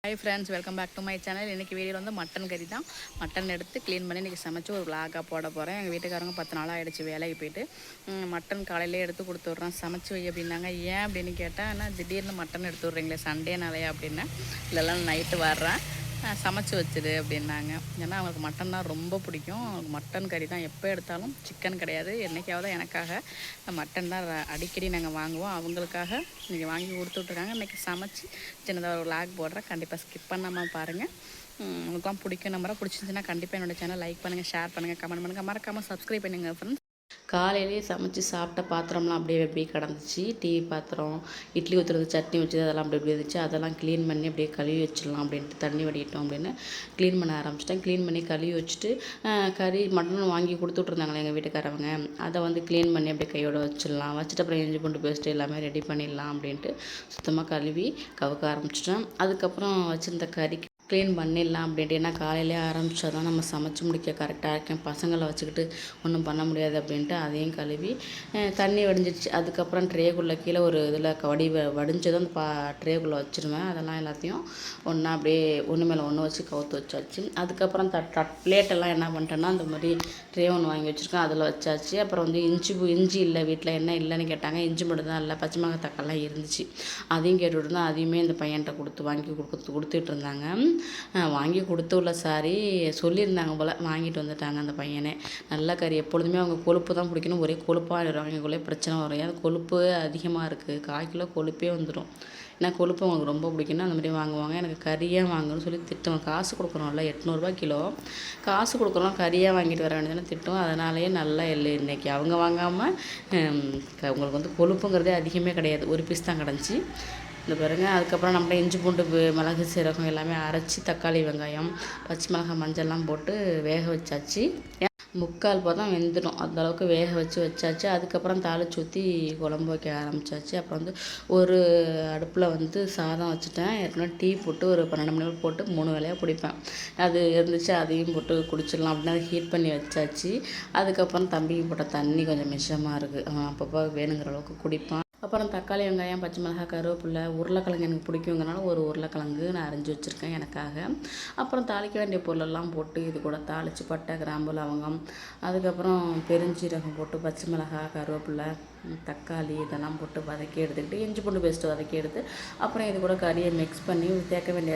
Hi friends, welcome back to my channel. இன்றைக்கி வீடியோவில் வந்து மட்டன் கறி தான். மட்டன் எடுத்து க்ளீன் பண்ணி இன்றைக்கி சமைச்சு ஒரு விளாகாக போட போகிறேன். எங்கள் வீட்டுக்காரங்க 10 நாள் ஆகிடுச்சு வேலைக்கு போயிட்டு. மட்டன் காலையிலே எடுத்து கொடுத்து விட்றேன், சமைச்சு வை அப்படின்னாங்க. ஏன் அப்படின்னு கேட்டேன், ஆனால் திடீர்னு மட்டன் எடுத்து விட்றீங்களே சண்டேனாலையா அப்படின்னா, இல்லைலாம் நைட்டு வர்றேன் சமைச்சு வச்சுடு அப்படின்னாங்க. ஏன்னா அவங்களுக்கு மட்டன்னா ரொம்ப பிடிக்கும். அவங்களுக்கு மட்டன் கறி தான் எப்போ எடுத்தாலும், சிக்கன் கிடையாது. என்றைக்காவது எனக்காக மட்டன் தான் அடிக்கடி நாங்கள் வாங்குவோம். அவங்களுக்காக இன்றைக்கி வாங்கி கொடுத்துட்ருக்காங்க. இன்றைக்கி சமைச்சு சின்னதாக ஒரு வ்ளாக் போடுறேன். கண்டிப்பாக ஸ்கிப் பண்ணாமல் பாருங்கள். உங்களுக்குலாம் பிடிக்கும் நம்பரை பிடிச்சிருந்துச்சுன்னா கண்டிப்பாக என்னோடய சேனல் லைக் பண்ணுங்கள், ஷேர் பண்ணுங்கள், கமெண்ட் பண்ணுங்கள், மறக்காமல் சப்ஸ்கிரைப் பண்ணுங்கள் ஃப்ரெண்ட்ஸ். காலையிலேயே சமைச்சு சாப்பிட்ட பாத்திரம்லாம் அப்படியே கிடந்துச்சு. டீ பாத்திரம், இட்லி ஊற்றுறது, சட்னி வச்சது அதெல்லாம் அப்படி இருந்துச்சு. அதெல்லாம் க்ளீன் பண்ணி அப்படியே கழுவி வச்சிடலாம் அப்படின்ட்டு தண்ணி வடிட்டோம் அப்படின்னு க்ளீன் பண்ண ஆரம்பிச்சிட்டேன். க்ளீன் பண்ணி கழுவி வச்சுட்டு கறி மட்டன் வாங்கி கொடுத்துட்ருந்தாங்களே எங்கள் வீட்டுக்காரவங்க, அதை வந்து க்ளீன் பண்ணி அப்படியே கையோட வச்சிடலாம். வச்சுட்டு அப்புறம் இஞ்சி பூண்டு பேஸ்ட்டு எல்லாமே ரெடி பண்ணிடலாம் அப்படின்ட்டு சுத்தமாக கழுவி கவுக்க ஆரம்பிச்சிட்டேன். அதுக்கப்புறம் வச்சுருந்த கறிக்கு க்ளீன் பண்ணிடலாம் அப்படின்ட்டு. ஏன்னா காலையிலே ஆரம்பித்தா தான் நம்ம சமைச்சு முடிக்க கரெக்டாக இருக்கேன். பசங்களை வச்சுக்கிட்டு ஒன்றும் பண்ண முடியாது அப்படின்ட்டு அதையும் கழுவி தண்ணி வடிஞ்சிடுச்சு. அதுக்கப்புறம் ட்ரேக்குள்ளே கீழே ஒரு இதில் வடிஞ்சதும் அந்த ட்ரேக்குள்ளே வச்சுருவேன். அதெல்லாம் எல்லாத்தையும் ஒன்றா அப்படியே ஒன்று மேலே ஒன்று வச்சு கவுத்து வச்சாச்சு. அதுக்கப்புறம் பிளேட்டெல்லாம் என்ன பண்ணிட்டேன்னா, அந்த மாதிரி ட்ரே ஒன்று வாங்கி வச்சுருக்கேன், அதில் வச்சாச்சு. அப்புறம் வந்து இஞ்சி இல்லை வீட்டில், என்ன இல்லைன்னு கேட்டாங்க. இஞ்சி மட்டும் தான் இல்லை, பச்சை மிளகாய் தக்காளிலாம் இருந்துச்சு. அதையும் கேட்டுவிட்டு இருந்தேன். அதையுமே இந்த பையன்கிட்ட வாங்கி கொடுத்துட்டு இருந்தாங்க. வாங்கி கொடுத்துள்ள சாரி சொல்லியிருந்தாங்க போல், வாங்கிட்டு வந்துட்டாங்க அந்த பையனே. நல்ல கறி. எப்பொழுதுமே அவங்க கொழுப்பு தான் பிடிக்கணும், ஒரே கொழுப்பாக ஆகிடுவாங்க. எங்களுக்குள்ளே பிரச்சனை வரும். அது கொழுப்பு அதிகமாக இருக்குது, 1/4 கிலோ கொழுப்பே வந்துடும். ஏன்னா கொழுப்பு அவங்களுக்கு ரொம்ப பிடிக்குன்னா அந்த மாதிரி வாங்குவாங்க. எனக்கு கறியாக வாங்கணும்னு சொல்லி திட்டுவோம். காசு கொடுக்குறோம்ல, 800 கிலோ காசு கொடுக்குறோம், கறியாக வாங்கிட்டு வர வேண்டியதுன்னு திட்டம். அதனாலேயே நல்லா இல்லை. இன்றைக்கி அவங்க வாங்காமல் உங்களுக்கு வந்து கொழுப்புங்கிறதே அதிகமே கிடையாது, ஒரு பீஸ் தான் கிடந்துச்சு. இந்த பாருங்கள். அதுக்கப்புறம் நம்ம இஞ்சி பூண்டு மிளகு சீரகம் எல்லாமே அரைச்சி, தக்காளி வெங்காயம் பச்சை மிளகாய் மஞ்சள்லாம் போட்டு வேக வச்சாச்சு. 3/4 பதம் வெந்துடும், அந்தளவுக்கு வேக வச்சாச்சு. அதுக்கப்புறம் தாளிச்சு ஊற்றி குழம்பு வைக்க ஆரம்பித்தாச்சு. அப்புறம் வந்து ஒரு அடுப்பில் வந்து சாதம் வச்சுட்டேன். ஏற்கனவே டீ போட்டு ஒரு 12 மணி நேரம் போட்டு 3 வேளையாக குடிப்பேன். அது இருந்துச்சு, அதையும் போட்டு குடிச்சிடலாம் அப்படின்னு அதை ஹீட் பண்ணி வச்சாச்சு. அதுக்கப்புறம் தம்பிக்கு போட்ட தண்ணி கொஞ்சம் மிச்சமாக இருக்குது, அப்பப்போ வேணுங்கிற அளவுக்கு குடிப்பான். அப்புறம் தக்காளி வெங்காயம் பச்சை மிளகாய் கருவேப்பிலை உருளைக்கிழங்கு எனக்கு பிடிக்குங்கிறனால ஒரு உருளைக்கிழங்கு நான் அரிஞ்சு வச்சுருக்கேன் எனக்காக. அப்புறம் தாளிக்க வேண்டிய பொருளெல்லாம் போட்டு இது கூட தாளித்து பட்டை கிராம்பு லவங்கம், அதுக்கப்புறம் பெருஞ்சீரகம் போட்டு பச்சை மிளகாய் கருவேப்பிலை தக்காளி இதெல்லாம் போட்டு வதக்கி எடுத்துக்கிட்டு இஞ்சி பூண்டு பேஸ்ட்டு வதக்கி எடுத்து அப்புறம் இது கூட கறியை மிக்ஸ் பண்ணி சேர்க்க வேண்டிய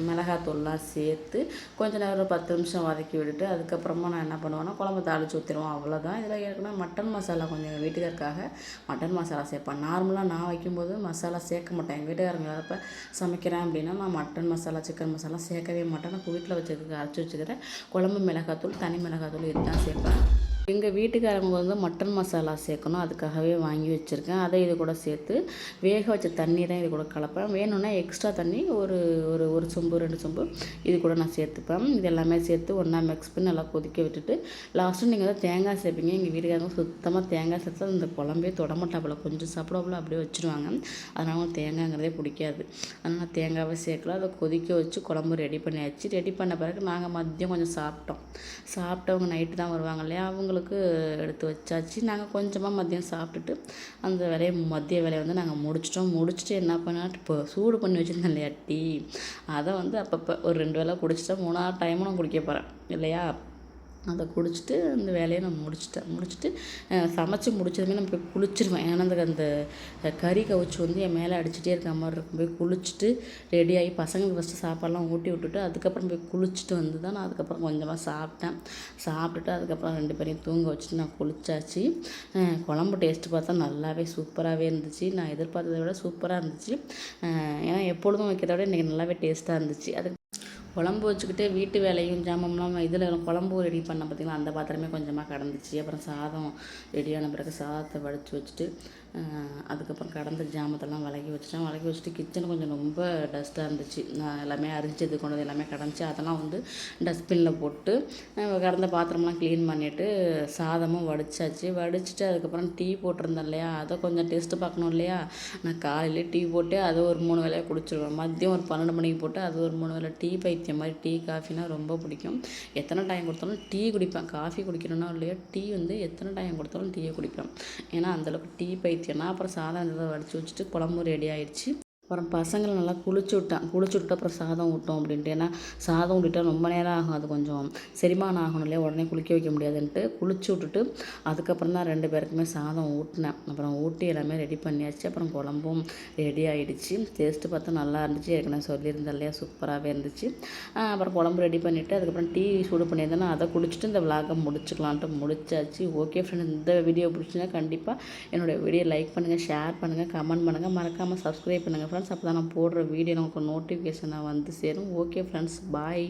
மிளகாத்தூள்லாம் சேர்த்து கொஞ்சம் நேரம் ஒரு 10 நிமிஷம் வதக்கி விட்டுட்டு அதுக்கப்புறமா நான் என்ன பண்ணுவேன்னா குழம்பு தாளித்து ஊற்றிடுவோம். அவ்வளோதான். இதில் ஏற்கனவே மட்டன் மசாலா கொஞ்சம் எங்கள் வீட்டுக்காருக்காக மட்டன் மசாலா சேர்ப்பேன். நார்மலாக நான் வைக்கும்போது மசாலா சேர்க்க மாட்டேன். எங்கள் வீட்டுக்காரங்க வரப்போ சமைக்கிறேன் அப்படின்னா நான் மட்டன் மசாலா சிக்கன் மசாலா சேர்க்கவே மாட்டேன். நான் வீட்டில் வச்சுருக்க அரைச்சி வச்சுக்கிறேன் குழம்பு மிளகாத்தூள், தனி மிளகாத்தூள் இதுதான் சேர்ப்பேன். எங்கள் வீட்டுக்காரங்க வந்து மட்டன் மசாலா சேர்க்கணும், அதுக்காகவே வாங்கி வச்சுருக்கேன். அதை இது கூட சேர்த்து வேக வச்ச தண்ணி தான் இது கூட கலப்பேன். வேணும்னா எக்ஸ்ட்ரா தண்ணி ஒரு சொம்பு 2 சொம்பு இது கூட நான் சேர்த்துப்பேன். இது எல்லாமே சேர்த்து ஒன்றா மிக்ஸ் பண்ணி நல்லா கொதிக்க விட்டுட்டு லாஸ்ட்டு நீங்கள் வந்து தேங்காய் சேர்ப்பீங்க. எங்கள் வீட்டுக்காரங்க சுத்தமாக தேங்காய் சேர்த்து அந்த குழம்பே தொடமாட்டாப்புல, கொஞ்சம் சாப்பிடாப்புல அப்படியே வச்சுருவாங்க. அதனால் தேங்காய்ங்கிறதே பிடிக்காது. அதனால் தேங்காவை சேர்க்கல. அதை கொதிக்க வச்சு குழம்பு ரெடி பண்ணியாச்சு. ரெடி பண்ண பிறகு நாங்கள் மதியம் கொஞ்சம் சாப்பிட்டவங்க நைட்டு தான் வருவாங்க இல்லையா, அவங்களுக்கு எடுத்து வச்சாச்சு. நாங்கள் கொஞ்சமாக மதியம் சாப்பிட்டுட்டு அந்த மதிய வேலையை வந்து நாங்கள் முடிச்சுட்டு என்ன பண்ணால் இப்போ சூடு பண்ணி வச்சுருந்தேன் இல்லையா டீ, அதை வந்து அப்பப்போ ஒரு 2 வேளை குடிச்சிட்டா 3ஆவது டைமும் நான் குடிக்க போகிறேன் இல்லையா. அதை குடிச்சிட்டு அந்த வேலையை நான் முடிச்சுட்டு சமைச்சு முடிச்சதுமே நான் போய் குளிச்சிருவேன். ஏன்னா அந்த கறி கவுச்சி வந்து என் மேலே அடிச்சுட்டே இருக்க மாதிரி இருக்கும். போய் குளிச்சுட்டு ரெடியாகி பசங்களுக்கு ஃபஸ்ட்டு சாப்பாடெலாம் ஊட்டி விட்டுட்டு அதுக்கப்புறம் போய் குளிச்சுட்டு வந்து தான் நான் அதுக்கப்புறம் கொஞ்சமாக சாப்பிட்டுட்டு அதுக்கப்புறம் 2 பேரையும் தூங்க வச்சுட்டு நான் குளிச்சாச்சு. குழம்பு டேஸ்ட்டு பார்த்தா நல்லாவே சூப்பராகவே இருந்துச்சு. நான் எதிர்பார்த்ததை விட சூப்பராக இருந்துச்சு. ஏன்னா எப்பொழுதும் வைக்கிறத விட இன்றைக்கி நல்லாவே டேஸ்ட்டாக இருந்துச்சு. அதுக்கு குழம்பு வச்சுக்கிட்டே வீட்டு வேலையும் ஜாமம்லாம் இதில் குழம்பு ரெடி பண்ண பார்த்திங்களா, அந்த பாத்திரமே கொஞ்சமாக கடந்துச்சு. அப்புறம் சாதம் ரெடியான பிறகு சாதத்தை வடித்து வச்சுட்டு அதுக்கப்புறம் கடந்த ஜாமத்தெல்லாம் விலகி வச்சுட்டு கிச்சன் கொஞ்சம் ரொம்ப டஸ்ட்டாக இருந்துச்சு. நான் எல்லாமே அரிஞ்சது கொண்டது எல்லாமே கிடந்துச்சு. அதெல்லாம் வந்து டஸ்ட்பினில் போட்டு கடந்த பாத்திரம்லாம் க்ளீன் பண்ணிவிட்டு சாதமும் வடிச்சிட்டு அதுக்கப்புறம் டீ போட்டிருந்தேன் இல்லையா, அதை கொஞ்சம் டேஸ்ட்டு பார்க்கணும் இல்லையா. நான் காலையிலே டீ போட்டு அதை ஒரு 3 வேளையாக குடிச்சிடுவேன். மதியம் ஒரு 12 மணிக்கு போட்டு அது ஒரு 3 வேளை. டீ பைத்தியம் மாதிரி, டீ காஃபினா ரொம்ப பிடிக்கும். எத்தனை டைம் கொடுத்தாலும் டீ குடிப்பேன். காஃபி குடிக்கணும்னா இல்லையா, டீ வந்து எத்தனை டைம் கொடுத்தாலும் டீயை குடிப்பேன். ஏன்னா அந்தளவுக்கு டீ பைத்தியம்னா. அப்புறம் சாதம் வடித்து வச்சுட்டு குழம்பு ரெடி ஆயிடுச்சு. அப்புறம் பசங்களை நல்லா குளிச்சு விட்டு அப்புறம் சாதம் ஊட்டோம் அப்படின்ட்டு. ஏன்னா சாதம் ஊட்டிட்டா ரொம்ப நேரம் ஆகும், அது கொஞ்சம் செரிமானம் ஆகணும் இல்லையா, உடனே குளிக்க வைக்க முடியாதுன்ட்டு குளிச்சு விட்டுட்டு அதுக்கப்புறம் தான் 2 பேருக்குமே சாதம் ஊட்டினேன். அப்புறம் ஊட்டி எல்லாமே ரெடி பண்ணியாச்சு. அப்புறம் குழம்பும் ரெடி ஆகிடுச்சு. டேஸ்ட்டு பார்த்தா நல்லா இருந்துச்சு, ஏற்கனவே சொல்லியிருந்தேன் இல்லையா, சூப்பராகவே இருந்துச்சு. அப்புறம் குழம்பு ரெடி பண்ணிவிட்டு அதுக்கப்புறம் டீ சூடு பண்ணியிருந்தேன்னா அதை குடிச்சிட்டு இந்த விலாகை முடிச்சுக்கலான்ட்டு முடிச்சாச்சு. ஓகே ஃப்ரெண்ட், இந்த வீடியோ பிடிச்சிங்கன்னா கண்டிப்பாக என்னோடய வீடியோ லைக் பண்ணுங்கள், ஷேர் பண்ணுங்கள், கமெண்ட் பண்ணுங்கள், மறக்காமல் சப்ஸ்கிரைப் பண்ணுங்கள் ஃப்ரெண்ட்ஸ். அப்போ தான் நான் போடுற வீடியோ நமக்கு நோட்டிஃபிகேஷனாக வந்து சேரும். ஓகே ஃப்ரெண்ட்ஸ், பாய்.